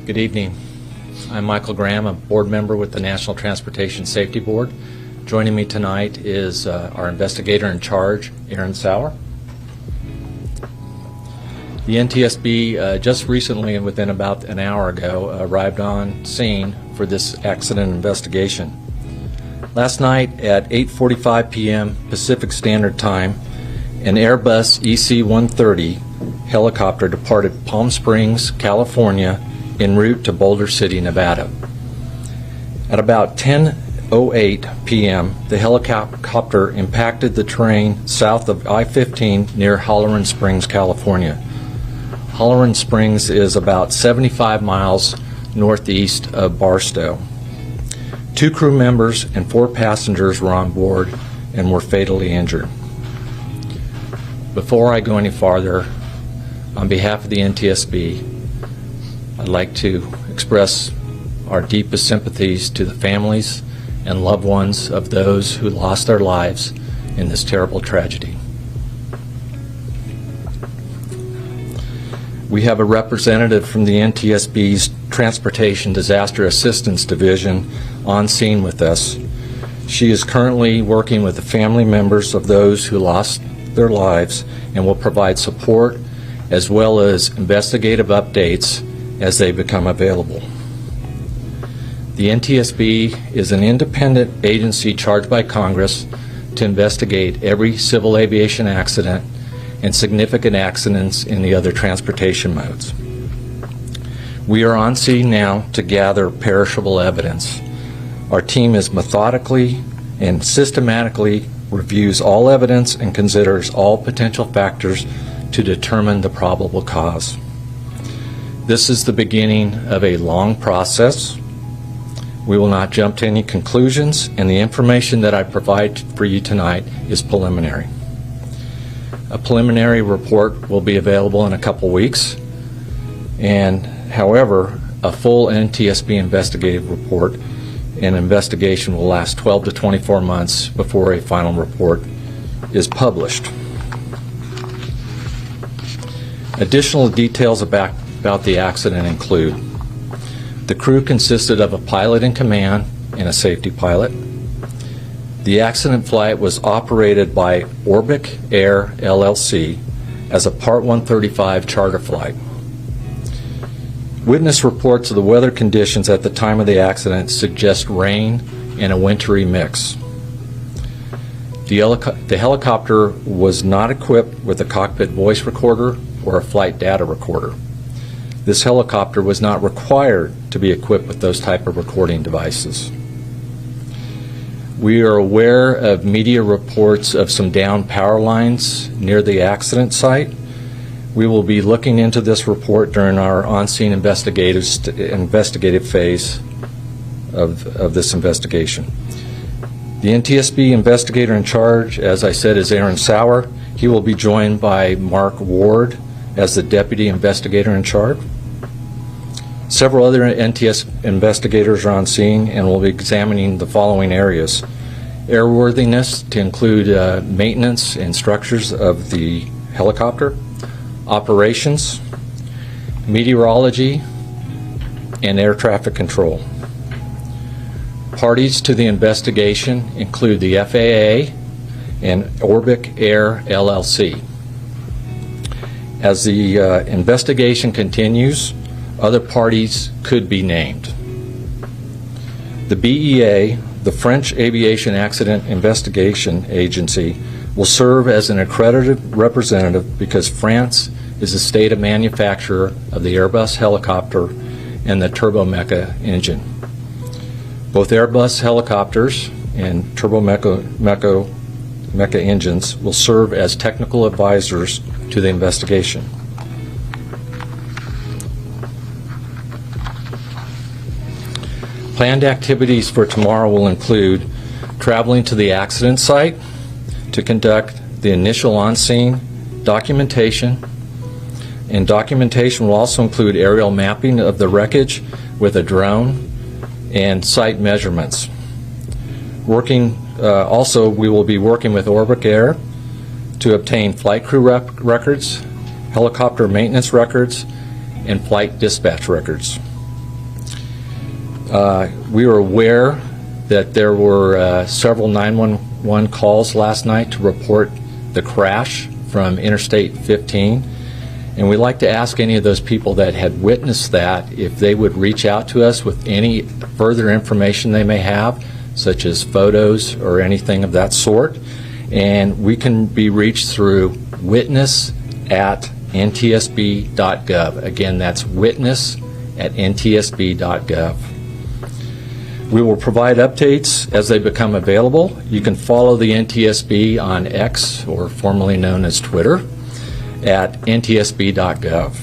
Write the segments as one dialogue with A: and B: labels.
A: Good evening. I'm Michael Graham, a board member with the National Transportation Safety Board. Joining me tonight is our investigator in charge, Aaron Sauer. The NTSB just recently, and within about an hour ago, arrived on scene for this accident investigation. Last night at 8:45 p.m. Pacific Standard Time, an Airbus EC-130 helicopter departed Palm Springs, California, en route to Boulder City, Nevada. At about 10:08 p.m., the helicopter impacted the terrain south of I-15 near Halloran Springs, California. Halloran Springs is about 75 miles northeast of Barstow. 2 crew members and 4 passengers were on board and were fatally injured. Before I go any farther, on behalf of the NTSB, I'd like to express our deepest sympathies to the families and loved ones of those who lost their lives in this terrible tragedy. We have a representative from the NTSB's Transportation Disaster Assistance Division on scene with us. She is currently working with the family members of those who lost their lives and will provide support as well as investigative updates as they become available. The NTSB is an independent agency charged by Congress to investigate every civil aviation accident and significant accidents in the other transportation modes. We are on scene now to gather perishable evidence. Our team is methodically and systematically reviews all evidence and considers all potential factors to determine the probable cause. This is the beginning of a long process. We will not jump to any conclusions, and the information that I provide for you tonight is preliminary. A preliminary report will be available in a couple weeks, and however, a full NTSB investigative report and investigation will last 12 to 24 months before a final report is published. Additional details about the accident include: the crew consisted of a pilot in command and a safety pilot. The accident flight was operated by Outbreak Air LLC as a Part 135 charter flight. Witness reports of the weather conditions at the time of the accident suggest rain and a wintry mix. The helicopter was not equipped with a cockpit voice recorder or a flight data recorder. This helicopter was not required to be equipped with those type of recording devices. We are aware of media reports of some downed power lines near the accident site. We will be looking into this report during our on-scene investigative phase of this investigation. The NTSB investigator in charge, as I said, is Aaron Sauer. He will be joined by Mark Ward as the deputy investigator in charge. Several other NTS investigators are on scene and will be examining the following areas: airworthiness, to include maintenance and structures of the helicopter, operations, meteorology, and air traffic control. Parties to the investigation include the FAA and Outbreak Air LLC. As the investigation continues, other parties could be named. The BEA, the French Aviation Accident Investigation Agency, will serve as an accredited representative because France is the state of manufacturer of the Airbus helicopter and the turbomeca engine. Both Airbus helicopters and turbomeca engines will serve as technical advisors to the investigation. Planned activities for tomorrow will include traveling to the accident site to conduct the initial on-scene documentation, and documentation will also include aerial mapping of the wreckage with a drone and site measurements. Also, we will be working with Outbreak Air to obtain flight crew records, helicopter maintenance records, and flight dispatch records. We were aware that there were several 911 calls last night to report the crash from Interstate 15, and we'd like to ask any of those people that had witnessed that if they would reach out to us with any further information they may have, such as photos or anything of that sort, and we can be reached through witness@ntsb.gov. Again, that's witness@ntsb.gov. We will provide updates as they become available. You can follow the NTSB on X, or formerly known as Twitter, at ntsb.gov.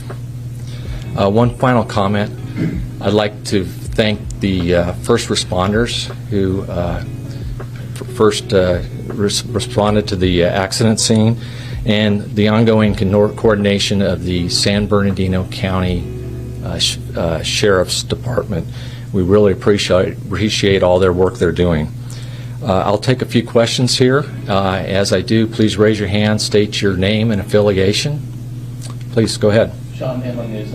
A: One final comment. I'd like to thank the first responders who first responded to the accident scene, and the ongoing coordination of the San Bernardino County Sheriff's Department. We really appreciate all their work they're doing. I'll take a few questions here. As I do, please raise your hand, state your name and affiliation. Please go ahead.
B: Sean Hanlon News.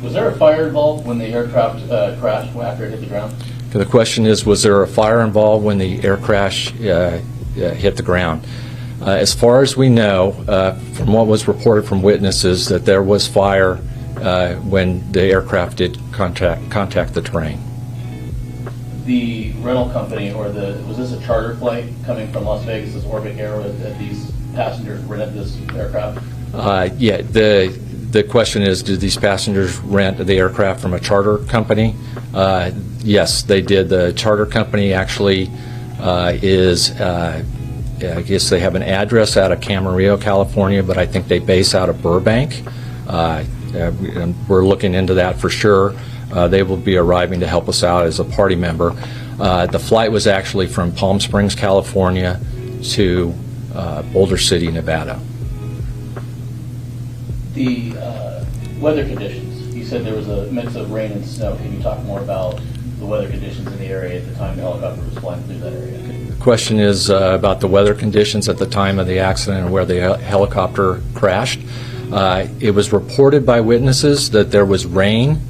B: Was there a fire involved when the aircraft crashed after it hit the ground?
A: The question is, was there a fire involved when the air crash hit the ground? As far as we know, from what was reported from witnesses, that there was fire when the aircraft did contact the terrain.
B: The rental company, or was this a charter flight coming from Las Vegas, this Orbit Air, that these passengers rented this aircraft?
A: Yeah, the question is, did these passengers rent the aircraft from a charter company? Yes, they did. The charter company actually is, I guess they have an address out of Camarillo, California, but I think they base out of Burbank. We're looking into that for sure. They will be arriving to help us out as a party member. The flight was actually from Palm Springs, California to Boulder City, Nevada.
B: The weather conditions, you said there was a mix of rain and snow. Can you talk more about the weather conditions in the area at the time the helicopter was flying through that area?
A: The question is about the weather conditions at the time of the accident and where the helicopter crashed. It was reported by witnesses that there was rain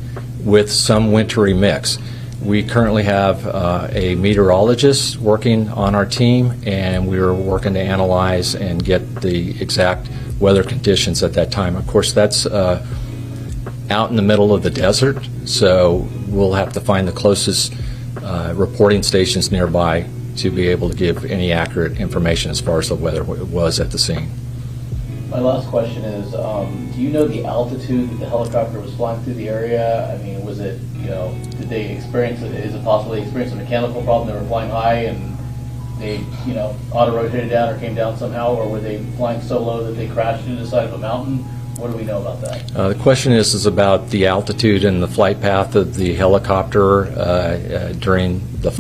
A: with some wintry mix. We currently have a meteorologist working on our team, and we are working to analyze and get the exact weather conditions at that time. Of course, that's out in the middle of the desert, so we'll have to find the closest reporting stations nearby to be able to give any accurate information as far as the weather was at the scene.
B: My last question is, do you know the altitude that the helicopter was flying through the area? I mean, was it, did they experience, is it possible they experienced a mechanical problem? They were flying high and they, auto-rotated down or came down somehow, or were they flying so low that they crashed into the side of a mountain? What do we know about that?
A: The question is about the altitude and the flight path of the helicopter during the